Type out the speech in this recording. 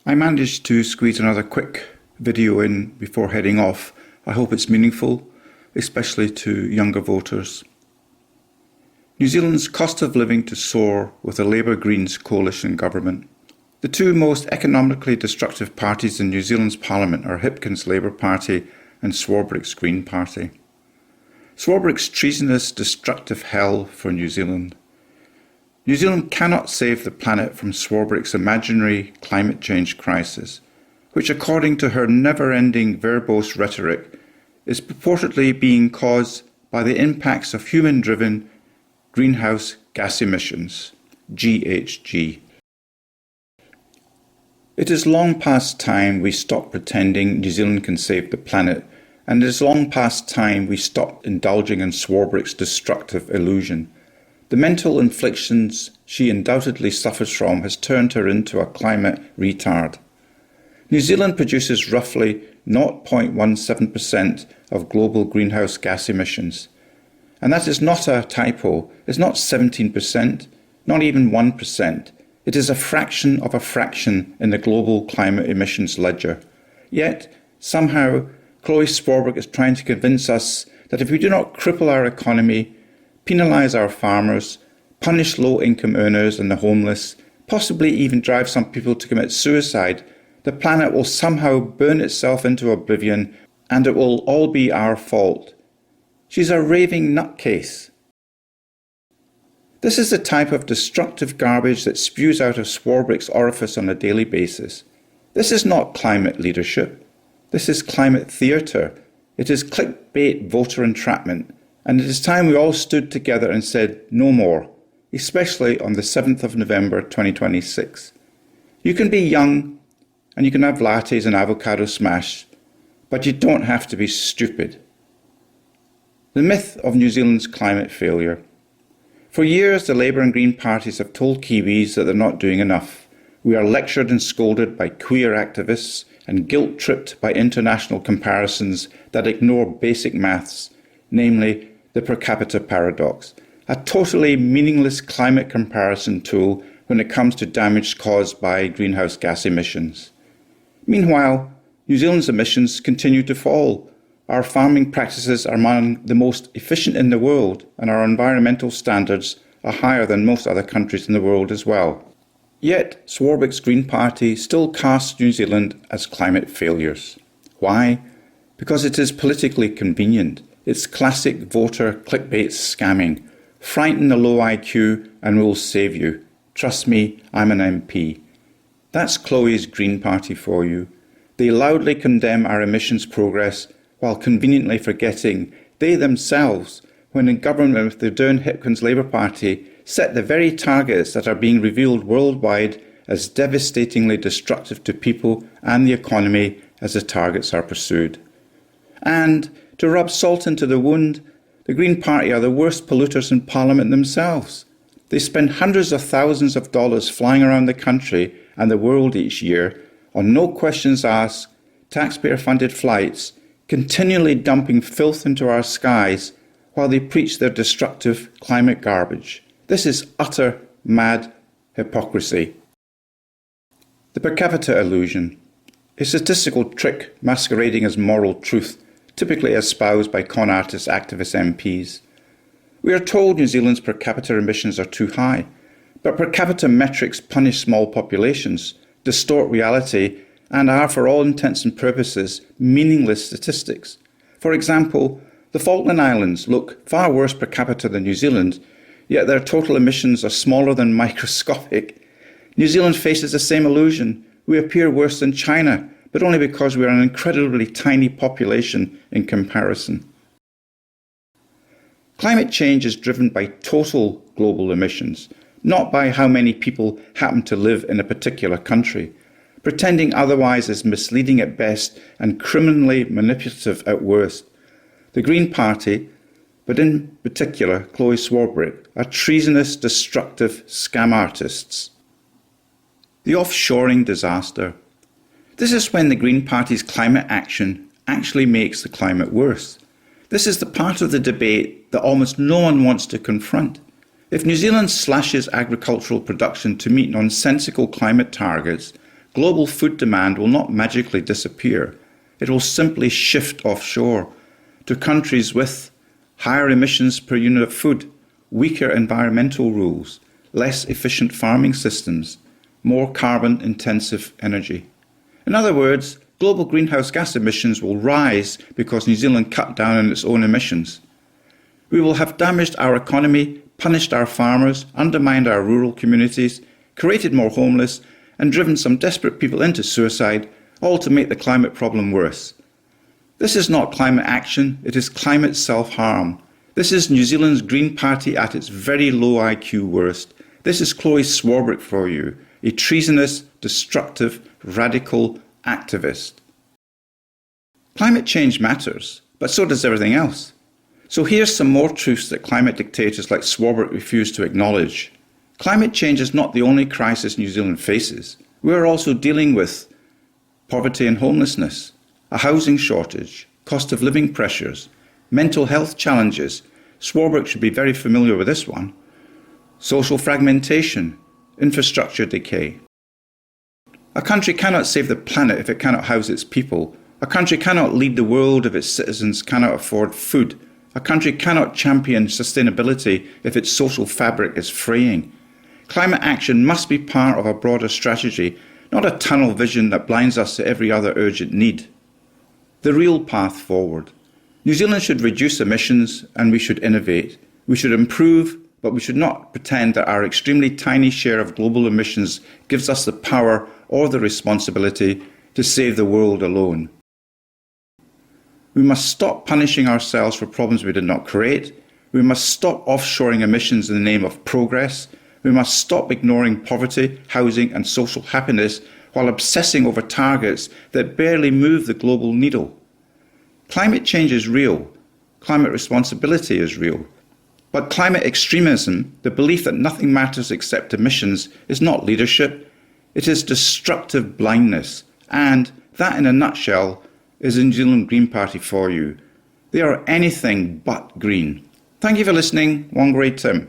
I managed to squeeze another quick video in before heading off. I hope it's meaningful, especially to younger voters. New Zealand's cost of living to soar with a Labour-Greens coalition government. The two most economically destructive parties in New Zealand's parliament are Hipkins Labour Party and Swarbrick's Green Party. Swarbrick's treasonous, destructive hell for New Zealand. New Zealand cannot save the planet from Swarbrick's imaginary climate change crisis, which, according to her never-ending verbose rhetoric, is purportedly being caused by the impacts of human-driven greenhouse gas emissions, GHG. It is long past time we stop pretending New Zealand can save the planet, and it is long past time we stop indulging in Swarbrick's destructive illusion. The mental inflictions she undoubtedly suffers from has turned her into a climate retard. New Zealand produces roughly 0.17% of global greenhouse gas emissions. And that is not a typo. It's not 17%, not even 1%. It is a fraction of a fraction in the global climate emissions ledger. Yet, somehow, Chloe Swarbrick is trying to convince us that if we do not cripple our economy, penalise our farmers, punish low-income earners and the homeless, possibly even drive some people to commit suicide, the planet will somehow burn itself into oblivion and it will all be our fault. She's a raving nutcase. This is the type of destructive garbage that spews out of Swarbrick's orifice on a daily basis. This is not climate leadership. This is climate theatre. It is clickbait voter entrapment. And it is time we all stood together and said no more, especially on the 7th of November 2026. You can be young and you can have lattes and avocado smash, but you don't have to be stupid. The myth of New Zealand's climate failure. For years, the Labour and Green parties have told Kiwis that they're not doing enough. We are lectured and scolded by queer activists and guilt-tripped by international comparisons that ignore basic maths, namely the per-capita paradox, a totally meaningless climate comparison tool when it comes to damage caused by greenhouse gas emissions. Meanwhile, New Zealand's emissions continue to fall. Our farming practices are among the most efficient in the world, and our environmental standards are higher than most other countries in the world as well. Yet, Swarbrick's Green Party still casts New Zealand as climate failures. Why? Because it is politically convenient. It's classic voter clickbait scamming. Frighten the low IQ and we'll save you. Trust me, I'm an MP. That's Chloe's Green Party for you. They loudly condemn our emissions progress while conveniently forgetting they themselves, when in government with the Down Hipkins Labour Party, set the very targets that are being revealed worldwide as devastatingly destructive to people and the economy as the targets are pursued. And, to rub salt into the wound, the Green Party are the worst polluters in Parliament themselves. They spend hundreds of thousands of dollars flying around the country and the world each year on no questions asked, taxpayer-funded flights, continually dumping filth into our skies while they preach their destructive climate garbage. This is utter, mad hypocrisy. The per-capita illusion, a statistical trick masquerading as moral truth, typically espoused by con artist activist MPs. We are told New Zealand's per capita emissions are too high, but per capita metrics punish small populations, distort reality, and are, for all intents and purposes, meaningless statistics. For example, the Falkland Islands look far worse per capita than New Zealand, yet their total emissions are smaller than microscopic. New Zealand faces the same illusion. We appear worse than China, but only because we are an incredibly tiny population in comparison. Climate change is driven by total global emissions, not by how many people happen to live in a particular country. Pretending otherwise is misleading at best and criminally manipulative at worst. The Green Party, but in particular Chloe Swarbrick, are treasonous, destructive scam artists. The offshoring disaster. This is when the Green Party's climate action actually makes the climate worse. This is the part of the debate that almost no one wants to confront. If New Zealand slashes agricultural production to meet nonsensical climate targets, global food demand will not magically disappear. It will simply shift offshore to countries with higher emissions per unit of food, weaker environmental rules, less efficient farming systems, more carbon-intensive energy. In other words, global greenhouse gas emissions will rise because New Zealand cut down on its own emissions. We will have damaged our economy, punished our farmers, undermined our rural communities, created more homeless, and driven some desperate people into suicide, all to make the climate problem worse. This is not climate action, it is climate self-harm. This is New Zealand's Green Party at its very low IQ worst. This is Chloe Swarbrick for you, a treasonous, destructive, radical activist. Climate change matters, but so does everything else. So here's some more truths that climate dictators like Swarbrick refuse to acknowledge. Climate change is not the only crisis New Zealand faces. We are also dealing with poverty and homelessness, a housing shortage, cost of living pressures, mental health challenges. Swarbrick should be very familiar with this one. Social fragmentation, infrastructure decay. A country cannot save the planet if it cannot house its people. A country cannot lead the world if its citizens cannot afford food. A country cannot champion sustainability if its social fabric is fraying. Climate action must be part of a broader strategy, not a tunnel vision that blinds us to every other urgent need. The real path forward. New Zealand should reduce emissions and we should innovate. We should improve, but we should not pretend that our extremely tiny share of global emissions gives us the power or the responsibility to save the world alone. We must stop punishing ourselves for problems we did not create. We must stop offshoring emissions in the name of progress. We must stop ignoring poverty, housing and social happiness while obsessing over targets that barely move the global needle. Climate change is real. Climate responsibility is real. But climate extremism, the belief that nothing matters except emissions, is not leadership. It is destructive blindness. And that, in a nutshell, is the New Zealand Green Party for you. They are anything but green. Thank you for listening. WhangāreiTim.